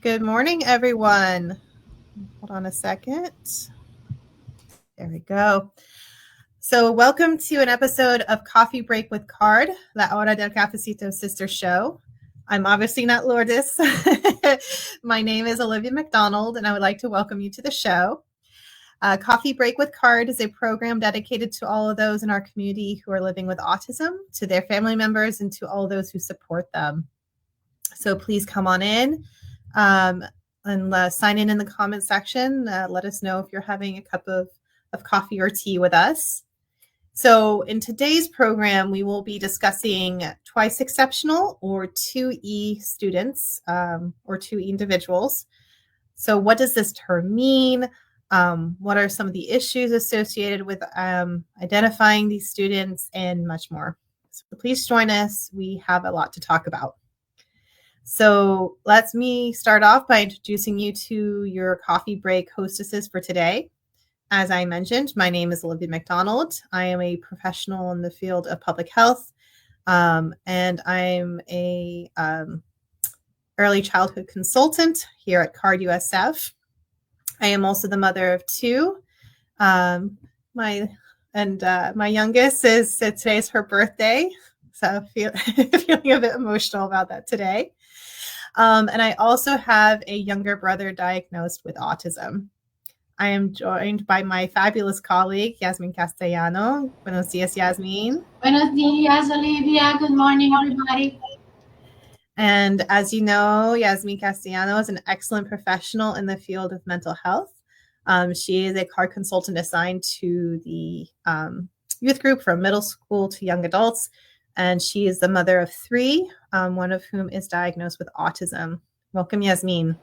Good morning, everyone. Hold on a second. There we go. So welcome to an episode of Coffee Break with Card, La Hora del Cafecito sister show. I'm obviously not Lourdes. My name is Olivia McDonald, and I would like to welcome you to the show. Coffee Break with Card is a program dedicated to all of those in our community who are living with autism, to their family members, and to all those who support them. So please come on in and sign in the comment section. Let us know if you're having a cup of coffee or tea with us. So in today's program, we will be discussing twice exceptional or 2E students or 2E individuals. So what does this term mean? What are some of the issues associated with identifying these students and much more? So please join us. We have a lot to talk about. So let me start off by introducing you to your coffee break hostesses for today. As I mentioned, my name is Olivia McDonald. I am a professional in the field of public health, and I'm a early childhood consultant here at CARD USF. I am also the mother of two. My youngest is today's her birthday, so feeling a bit emotional about that today. And I also have a younger brother diagnosed with autism. I am joined by my fabulous colleague, Yasmin Castellano. Buenos dias, Yasmin. Buenos dias, Olivia. Good morning, everybody. And as you know, Yasmin Castellano is an excellent professional in the field of mental health. She is a CARD consultant assigned to the youth group from middle school to young adults. And she is the mother of three, one of whom is diagnosed with autism. Welcome, Yasmin.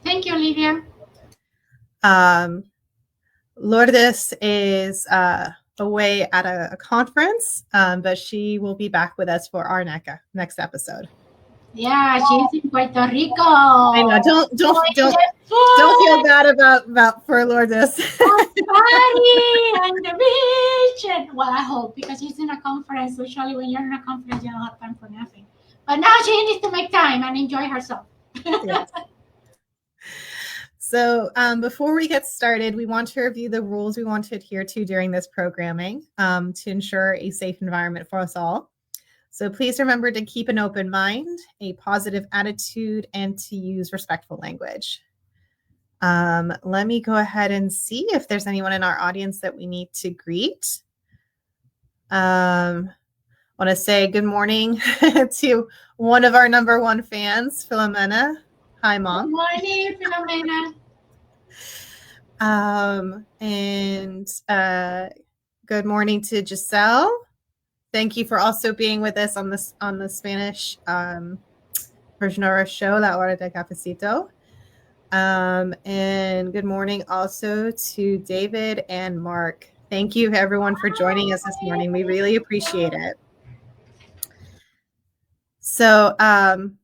Thank you, Olivia. Lourdes is away at a conference, but she will be back with us for our next episode. Yeah, she's in Puerto Rico. I know. Don't feel bad about for Lourdes. Party on the beach, and well, I hope because she's in a conference. Usually, when you're in a conference, you don't have time for nothing. But now she needs to make time and enjoy herself. Yes. So before we get started, we want to review the rules we want to adhere to during this programming to ensure a safe environment for us all. So please remember to keep an open mind, a positive attitude, and to use respectful language. Let me go ahead and see if there's anyone in our audience that we need to greet. I want to say good morning to one of our number one fans, Philomena. Hi, Mom. Good morning, Philomena. And good morning to Giselle. Thank you for also being with us on the Spanish version of our show, La Hora del Cafecito. And good morning also to David and Mark. Thank you, everyone, for joining us this morning. We really appreciate it. So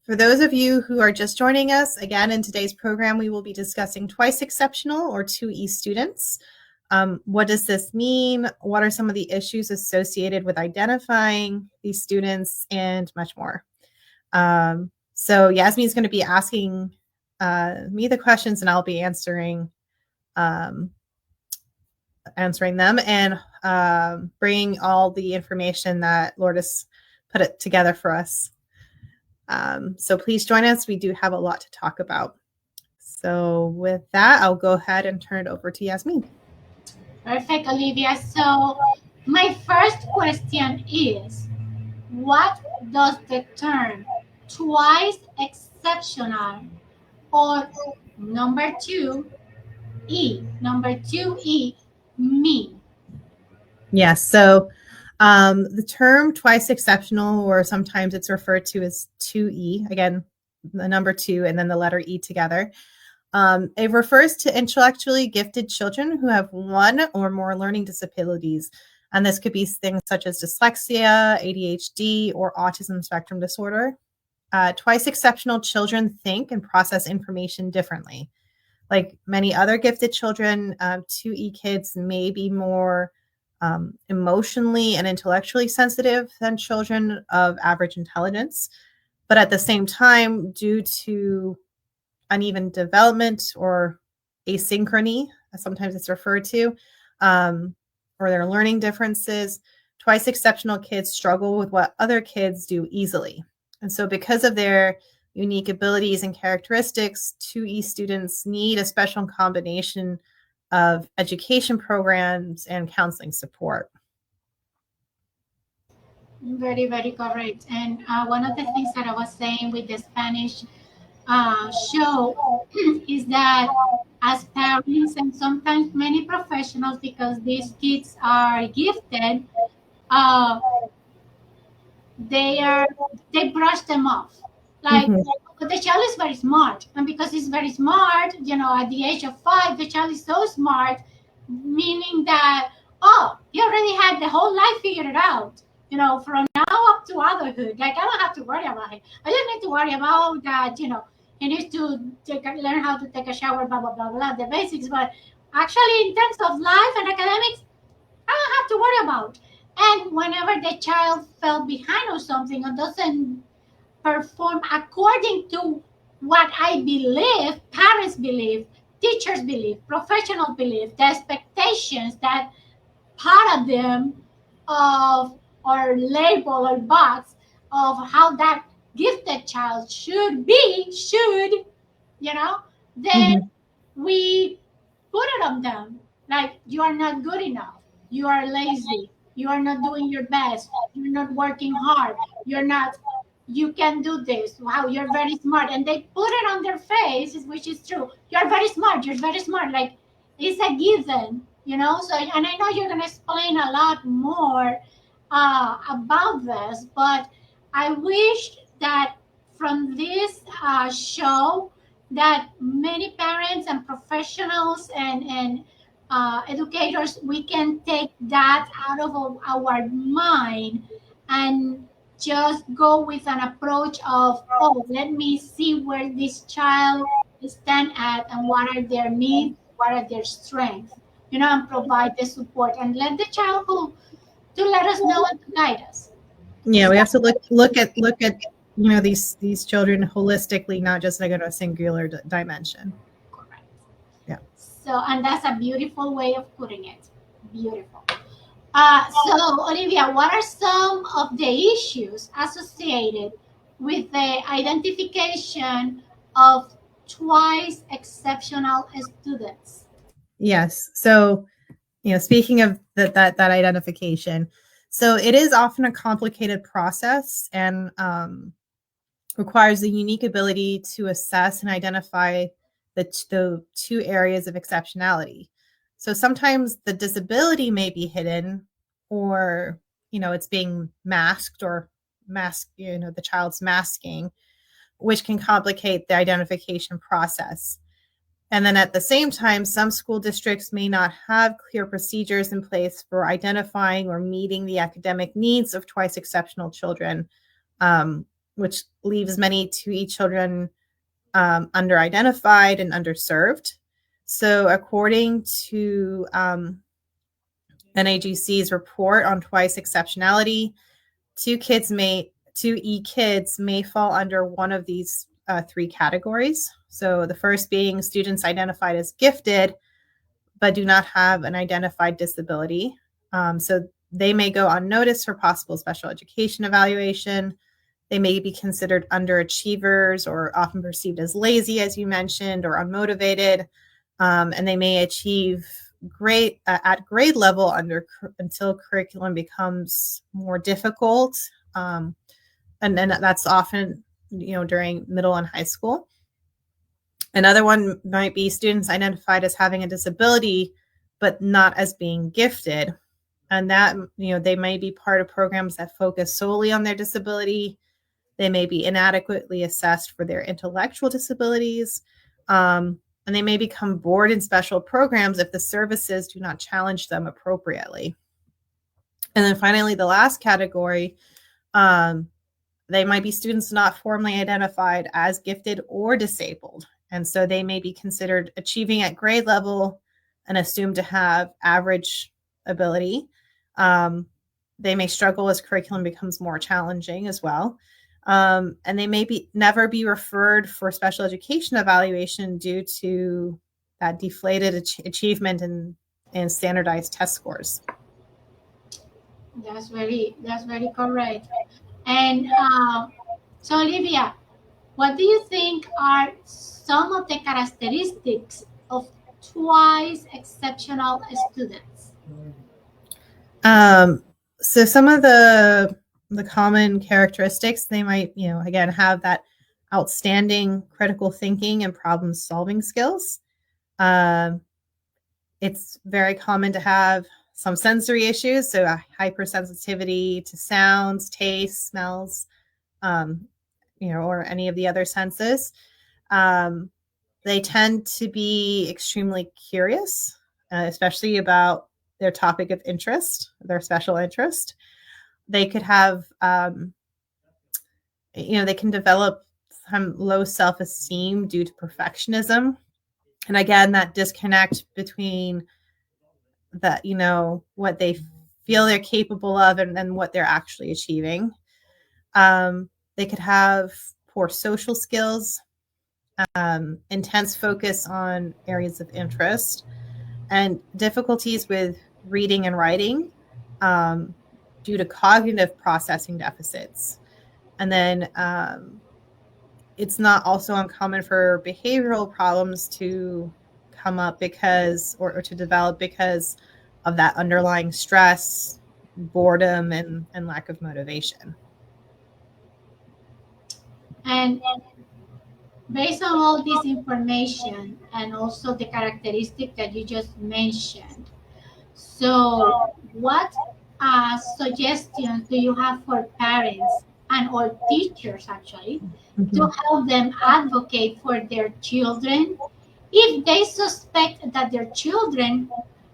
for those of you who are just joining us, again, in today's program, we will be discussing twice exceptional or 2E students. What does this mean? What are some of the issues associated with identifying these students and much more? So Yasmin is going to be asking me the questions and I'll be answering them and bringing all the information that Lourdes put it together for us. So please join us. We do have a lot to talk about. So with that, I'll go ahead and turn it over to Yasmin. Perfect, Olivia. So my first question is, what does the term twice exceptional or number 2E mean? Yes. So the term twice exceptional, or sometimes it's referred to as 2E, again, the number 2 and then the letter E together. It refers to intellectually gifted children who have one or more learning disabilities. And this could be things such as dyslexia, ADHD, or autism spectrum disorder. Twice exceptional children think and process information differently. Like many other gifted children, 2E kids may be more emotionally and intellectually sensitive than children of average intelligence. But at the same time, due to uneven development or asynchrony, as sometimes it's referred to, or their learning differences, twice exceptional kids struggle with what other kids do easily. And so because of their unique abilities and characteristics, 2E students need a special combination of education programs and counseling support. Very, very correct. And one of the things that I was saying with the Spanish show is that as parents and sometimes many professionals, because these kids are gifted, uh, they are they brush them off. Like, Mm-hmm. but the child is very smart, and because he's very smart, at the age of 5, the child is so smart, meaning that, oh, he already had the whole life figured out. From now up to adulthood, like I don't have to worry about it. I just need to worry about that. He needs to learn how to take a shower, blah blah blah blah, the basics. But actually, in terms of life and academics, I don't have to worry about. And whenever the child fell behind or something or doesn't perform according to what I believe, parents believe, teachers believe, professionals believe, the expectations that part of them of or label or box of how that gifted child you know, then Mm-hmm. we put it on them. Like, you are not good enough. You are lazy. You are not doing your best. You're not working hard. You're not, you can do this. Wow, you're very smart. And they put it on their face, which is true. You're very smart. You're very smart. Like, it's a given. So, and I know you're going to explain a lot more about this, but I wish that from this show, that many parents and professionals and educators, we can take that out of our mind and just go with an approach of, oh, let me see where this child stand at and what are their needs, what are their strengths, and provide the support and let the child who to let us know and to guide us. Yeah, So, we have to look at these children holistically, not just like in a singular dimension. correct. Yeah. So, and that's a beautiful way of putting it. Beautiful. So, Olivia, what are some of the issues associated with the identification of twice exceptional students? Yes. So, speaking of that identification, so it is often a complicated process and requires a unique ability to assess and identify the two areas of exceptionality. So sometimes the disability may be hidden, or it's being masked, or the child's masking, which can complicate the identification process. And then at the same time, some school districts may not have clear procedures in place for identifying or meeting the academic needs of twice exceptional children, which leaves many 2E children under-identified and underserved. So according to NAGC's report on twice exceptionality, 2E kids may fall under one of these three categories. So the first being students identified as gifted, but do not have an identified disability. So they may go unnoticed for possible special education evaluation. They may be considered underachievers or often perceived as lazy, as you mentioned, or unmotivated. And they may achieve great at grade level until curriculum becomes more difficult. And then that's often, during middle and high school. Another one might be students identified as having a disability, but not as being gifted. And that, they may be part of programs that focus solely on their disability. They may be inadequately assessed for their intellectual disabilities. And they may become bored in special programs if the services do not challenge them appropriately. And then finally, the last category, they might be students not formally identified as gifted or disabled. And so they may be considered achieving at grade level and assumed to have average ability. They may struggle as curriculum becomes more challenging as well. And they may never be referred for special education evaluation due to that deflated achievement and standardized test scores. That's very correct. And so, Olivia, what do you think are some of the characteristics of twice exceptional students? So some of the common characteristics, they might, again, have that outstanding critical thinking and problem solving skills. It's very common to have some sensory issues, so a hypersensitivity to sounds, tastes, smells, or any of the other senses. They tend to be extremely curious, especially about their topic of interest, their special interest. They could have, they can develop some low self-esteem due to perfectionism. And again, that disconnect between that, what they feel they're capable of and what they're actually achieving. They could have poor social skills, intense focus on areas of interest, and difficulties with reading and writing due to cognitive processing deficits. And then it's not also uncommon for behavioral problems to come up because, or to develop because of that underlying stress, boredom, and lack of motivation. And based on all this information and also the characteristic that you just mentioned, so what suggestions do you have for parents and or teachers actually to help them advocate for their children if they suspect that their children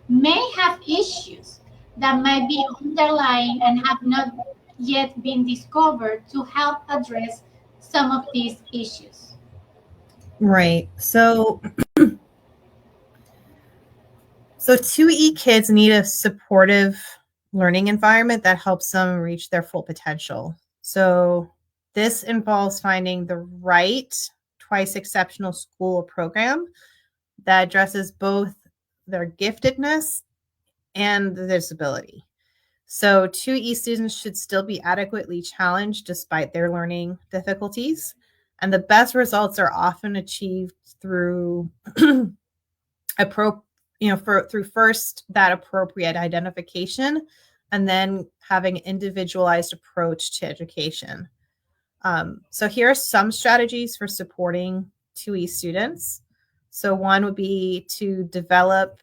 may have issues that might be underlying and have not yet been discovered to help address some of these issues? Right. So 2E kids need a supportive learning environment that helps them reach their full potential. So this involves finding the right twice exceptional school or program that addresses both their giftedness and the disability. So 2E students should still be adequately challenged despite their learning difficulties. And the best results are often achieved through through first that appropriate identification and then having an individualized approach to education. So here are some strategies for supporting 2E students. So one would be to develop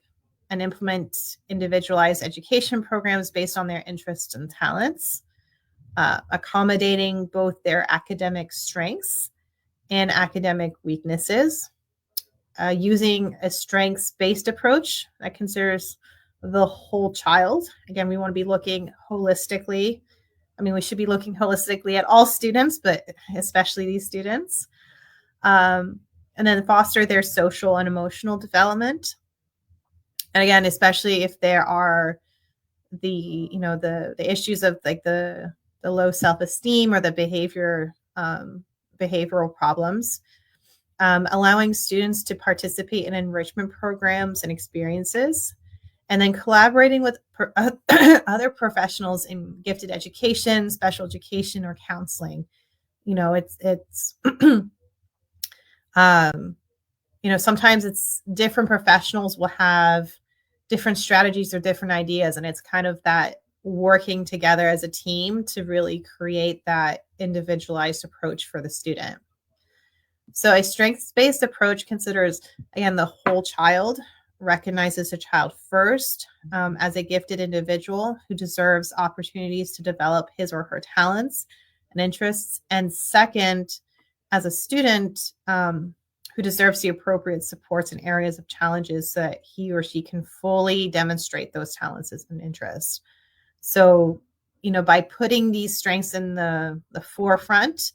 and implement individualized education programs based on their interests and talents, accommodating both their academic strengths and academic weaknesses, using a strengths-based approach that considers the whole child. Again, we want to be looking holistically. I mean, we should be looking holistically at all students, but especially these students. And then foster their social and emotional development. And again, especially if there are the issues of like the low self-esteem or the behavioral problems, allowing students to participate in enrichment programs and experiences, and then collaborating with other professionals in gifted education, special education, or counseling. It's sometimes it's different professionals will have different strategies or different ideas, and it's kind of that working together as a team to really create that individualized approach for the student. So a strengths-based approach considers, again, the whole child, recognizes a child first as a gifted individual who deserves opportunities to develop his or her talents and interests, and second, as a student who deserves the appropriate supports in areas of challenges so that he or she can fully demonstrate those talents and interests. So, by putting these strengths in the forefront,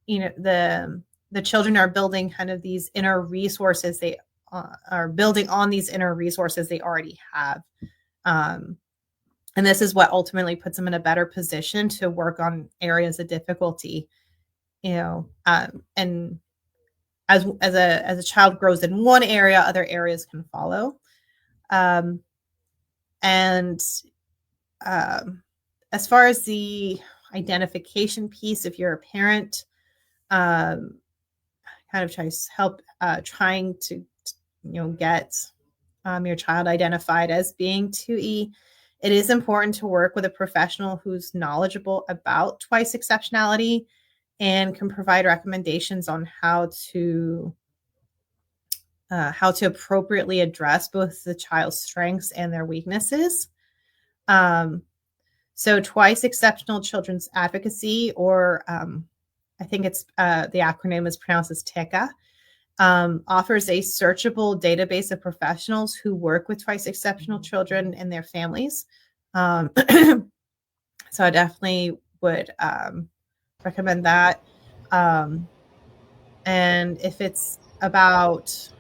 the children are building kind of these inner resources. They are building on these inner resources they already have. And this is what ultimately puts them in a better position to work on areas of difficulty and as a child grows in one area, other areas can follow. And as far as the identification piece, if you're a parent, kind of try to help trying to get your child identified as being 2E, it is important to work with a professional who's knowledgeable about twice exceptionality and can provide recommendations on how to appropriately address both the child's strengths and their weaknesses. So twice exceptional children's advocacy, or I think it's the acronym is pronounced as TICA, offers a searchable database of professionals who work with twice exceptional children and their families. So I definitely would recommend that. And if it's about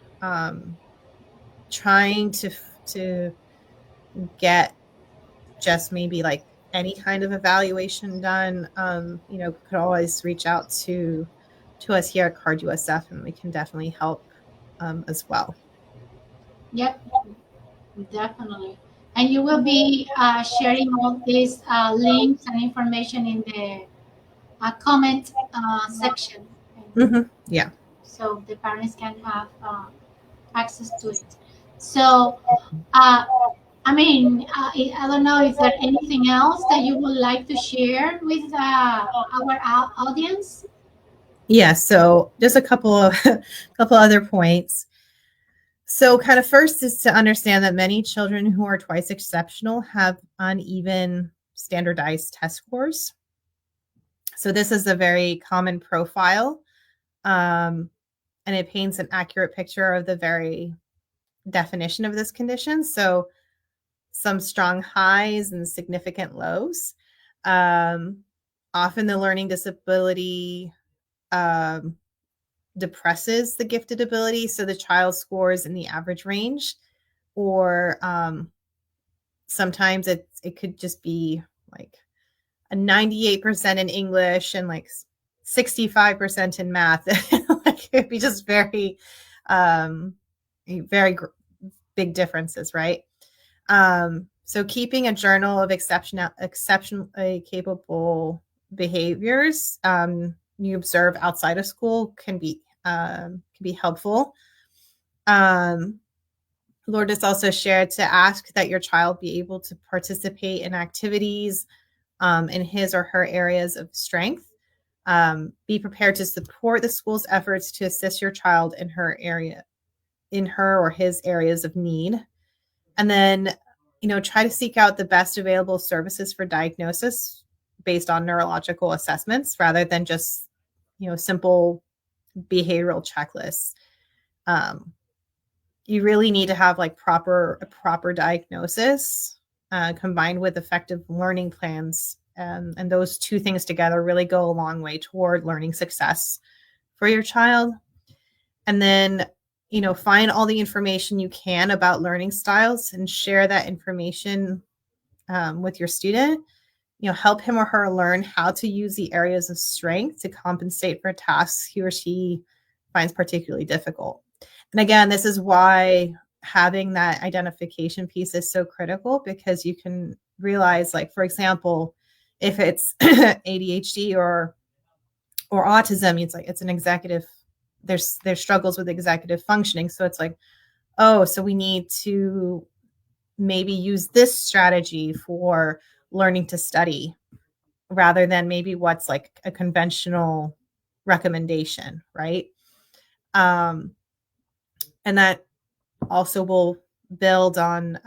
trying to get just maybe like any kind of evaluation done, could always reach out to us here at CARD USF, and we can definitely help as well. Yep, definitely. And you will be sharing all these links and information in the comment section. Mm-hmm. Yeah. So the parents can have access to it. So, uh, I don't know if there's anything else that you would like to share with our audience. Yeah. So just a couple of other points. So kind of first is to understand that many children who are twice exceptional have uneven standardized test scores. So this is a very common profile, and it paints an accurate picture of the very definition of this condition. So some strong highs and significant lows. Often the learning disability depresses the gifted ability, so the child scores in the average range, or sometimes it could just be like a 98% in English and like 65% in math. Like it'd be just very very big differences, right? So keeping a journal of exceptionally capable behaviors you observe outside of school can be helpful. Lourdes also shared to ask that your child be able to participate in activities in his or her areas of strength. Be prepared to support the school's efforts to assist your child in her or his areas of need. And then, try to seek out the best available services for diagnosis based on neurological assessments rather than just, simple behavioral checklists. You really need to have like proper diagnosis combined with effective learning plans. And those two things together really go a long way toward learning success for your child. And then, find all the information you can about learning styles and share that information with your student. Help him or her learn how to use the areas of strength to compensate for tasks he or she finds particularly difficult. And again, this is why having that identification piece is so critical, because you can realize, like, for example, if it's ADHD or autism, it's an executive, there's struggles with executive functioning. So it's like, oh, so we need to maybe use this strategy for learning to study rather than maybe what's like a conventional recommendation, right? And that also will build on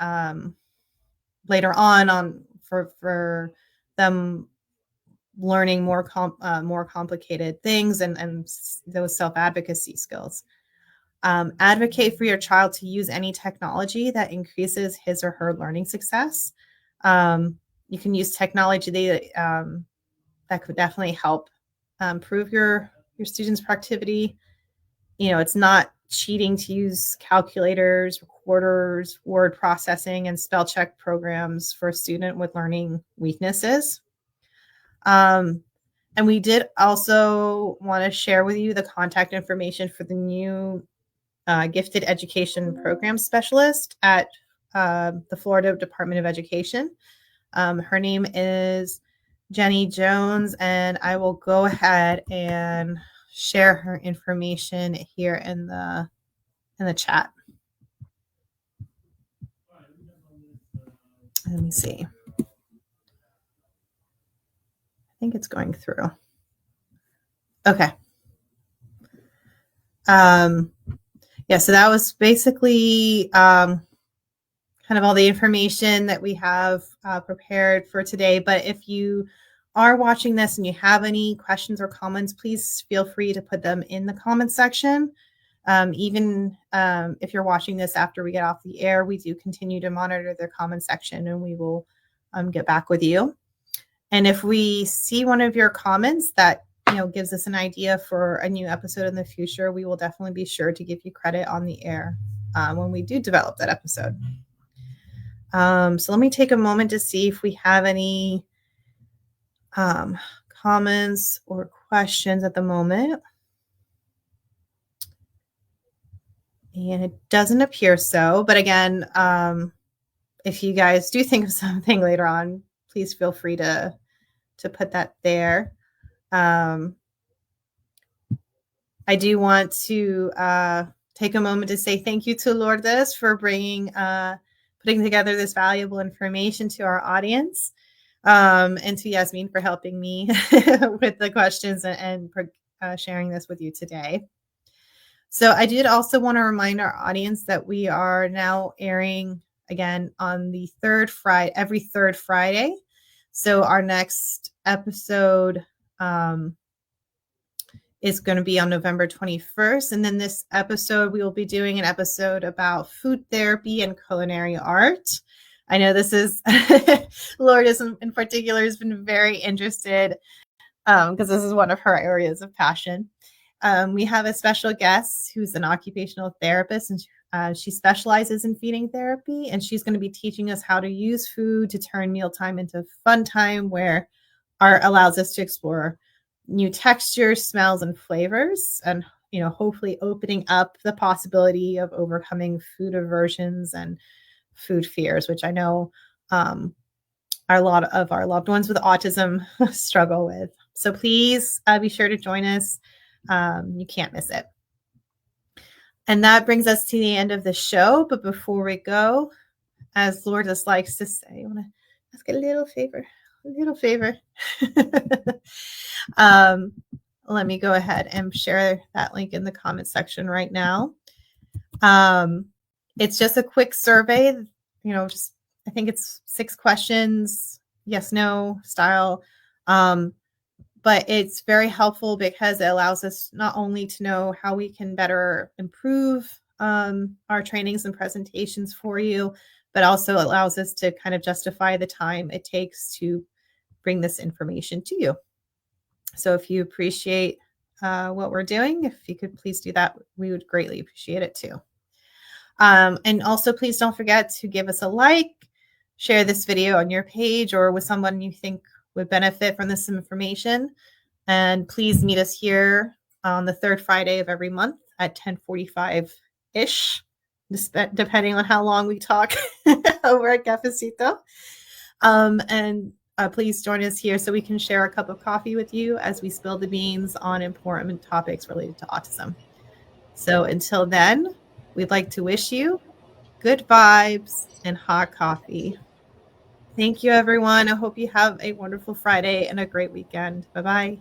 later on for them learning more complicated things and those self-advocacy skills. Advocate for your child to use any technology that increases his or her learning success. You can use technology that could definitely help improve your students' productivity. It's not cheating to use calculators, recorders, word processing, and spell check programs for a student with learning weaknesses. And we did also want to share with you the contact information for the new gifted education program specialist at the Florida Department of Education. Her name is Jenny Jones, and I will go ahead and share her information here in the chat. Let me see. I think it's going through. Okay. Yeah, so that was basically kind of all the information that we have prepared for today. But if you are watching this and you have any questions or comments, please feel free to put them in the comments section. Even if you're watching this after we get off the air, we do continue to monitor the comment section, and we will get back with you. And if we see one of your comments that gives us an idea for a new episode in the future, we will definitely be sure to give you credit on the air when we do develop that episode. So let me take a moment to see if we have any comments or questions at the moment. And it doesn't appear so. But again, if you guys do think of something later on, please feel free to put that there. I do want to take a moment to say thank you to Lourdes for putting together this valuable information to our audience, and to Yasmin for helping me with the questions and sharing this with you today. So I did also want to remind our audience that we are now airing again on the every third Friday. So our next episode is going to be on November 21st. And then this episode, we will be doing an episode about food therapy and culinary art. I know this is, Lourdes in particular has been very interested because this is one of her areas of passion. We have a special guest who's an occupational therapist, and she specializes in feeding therapy, and she's going to be teaching us how to use food to turn mealtime into fun time where art allows us to explore new textures, smells, and flavors, and hopefully opening up the possibility of overcoming food aversions and food fears, which I know a lot of our loved ones with autism struggle with. So please be sure to join us. You can't miss it. And that brings us to the end of the show. But before we go, as Lourdes likes to say, I want to ask a little favor. Let me go ahead and share that link in the comment section right now. It's just a quick survey, I think it's 6 questions, yes, no style. But it's very helpful because it allows us not only to know how we can better improve our trainings and presentations for you, but also allows us to kind of justify the time it takes to bring this information to you. So if you appreciate what we're doing, if you could please do that, we would greatly appreciate it too. And also, please don't forget to give us a like, share this video on your page or with someone you think would benefit from this information. And please meet us here on the third Friday of every month at 10:45-ish, depending on how long we talk over at Cafecito. And please join us here so we can share a cup of coffee with you as we spill the beans on important topics related to autism. So until then, we'd like to wish you good vibes and hot coffee. Thank you, everyone. I hope you have a wonderful Friday and a great weekend. Bye-bye.